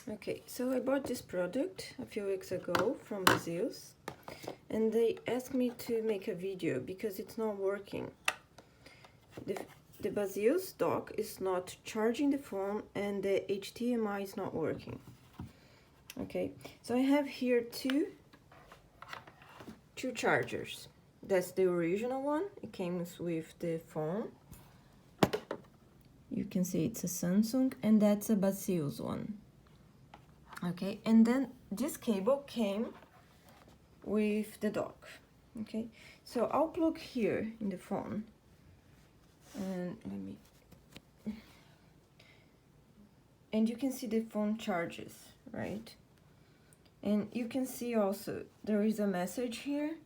Okay, so I bought this product a few weeks ago from Baseus, and they asked me to make a video because it's not working. The Baseus dock is not charging the phone and the HDMI is not working. Okay, so I have here two chargers. That's the original one. It comes with the phone. You can see it's a Samsung, and that's a Baseus one. Okay, and then this cable came with the dock. Okay, so I'll plug here in the phone, and and you can see the phone charges, right? And you can see also there is a message here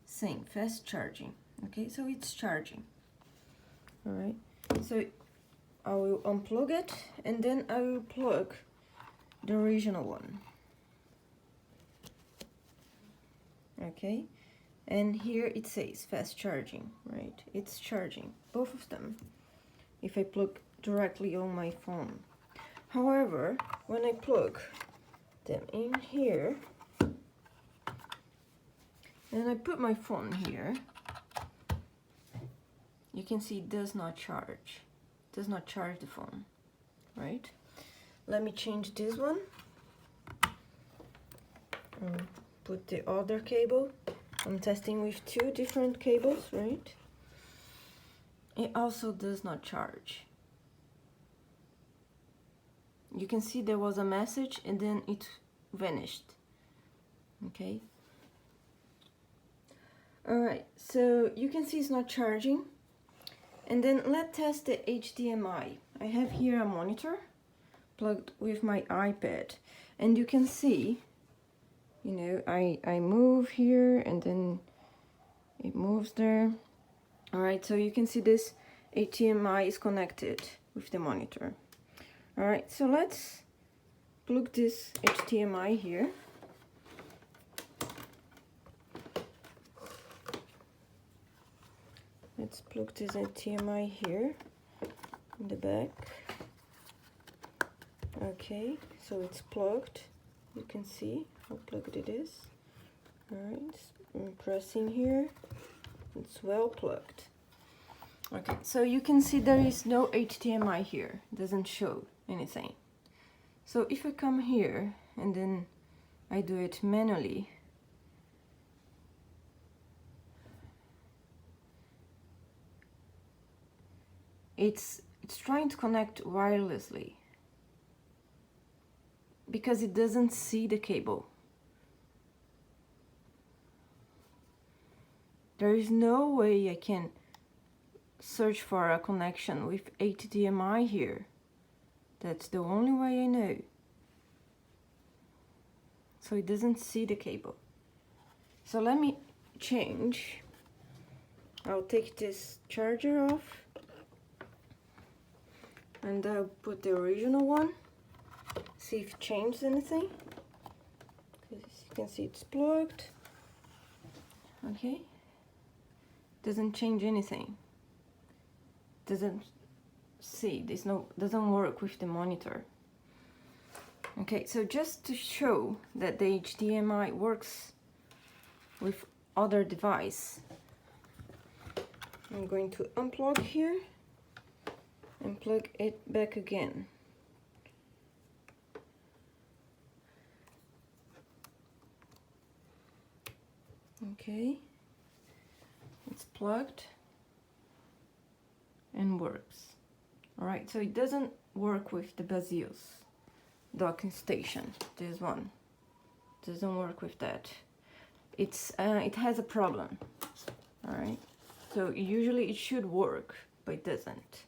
saying fast charging. Okay, so it's charging. All right, so I will unplug it, and then I will plug the original one. Okay, and here it says fast charging, right? It's charging, both of them, if I plug directly on my phone. However, when I plug them in here and I put my phone here, you can see it does not charge. It does not charge the phone, right? Let me change this one. Put the other cable. I'm testing with two different cables, right? It also does not charge. You can see there was a message and then it vanished. Okay. Alright, so you can see it's not charging. And then let's test the HDMI. I have here a monitor plugged with my iPad, and you can see, you know, I move here and then it moves there. All right, so you can see this HDMI is connected with the monitor. All right, so let's plug this HDMI here. Let's plug this HDMI here in the back. Okay, so it's plugged. You can see how plugged it is. Alright, I'm pressing here. It's well plugged. Okay, so you can see there is no HDMI here. It doesn't show anything. So if I come here and then I do it manually, it's trying to connect wirelessly, because it doesn't see the cable. There is no way I can search for a connection with HDMI here. That's the only way I know. So it doesn't see the cable. So let me change. I'll take this charger off and I'll put the original one. See if it changed anything. As you can see, it's plugged. Okay. Doesn't change anything. Doesn't see. Doesn't work with the monitor. Okay, so just to show that the HDMI works with other device, I'm going to unplug here and plug it back again. Okay, it's plugged and works. Alright, so it doesn't work with the Baseus docking station. This one doesn't work with that. It has a problem. Alright, so usually it should work, but it doesn't.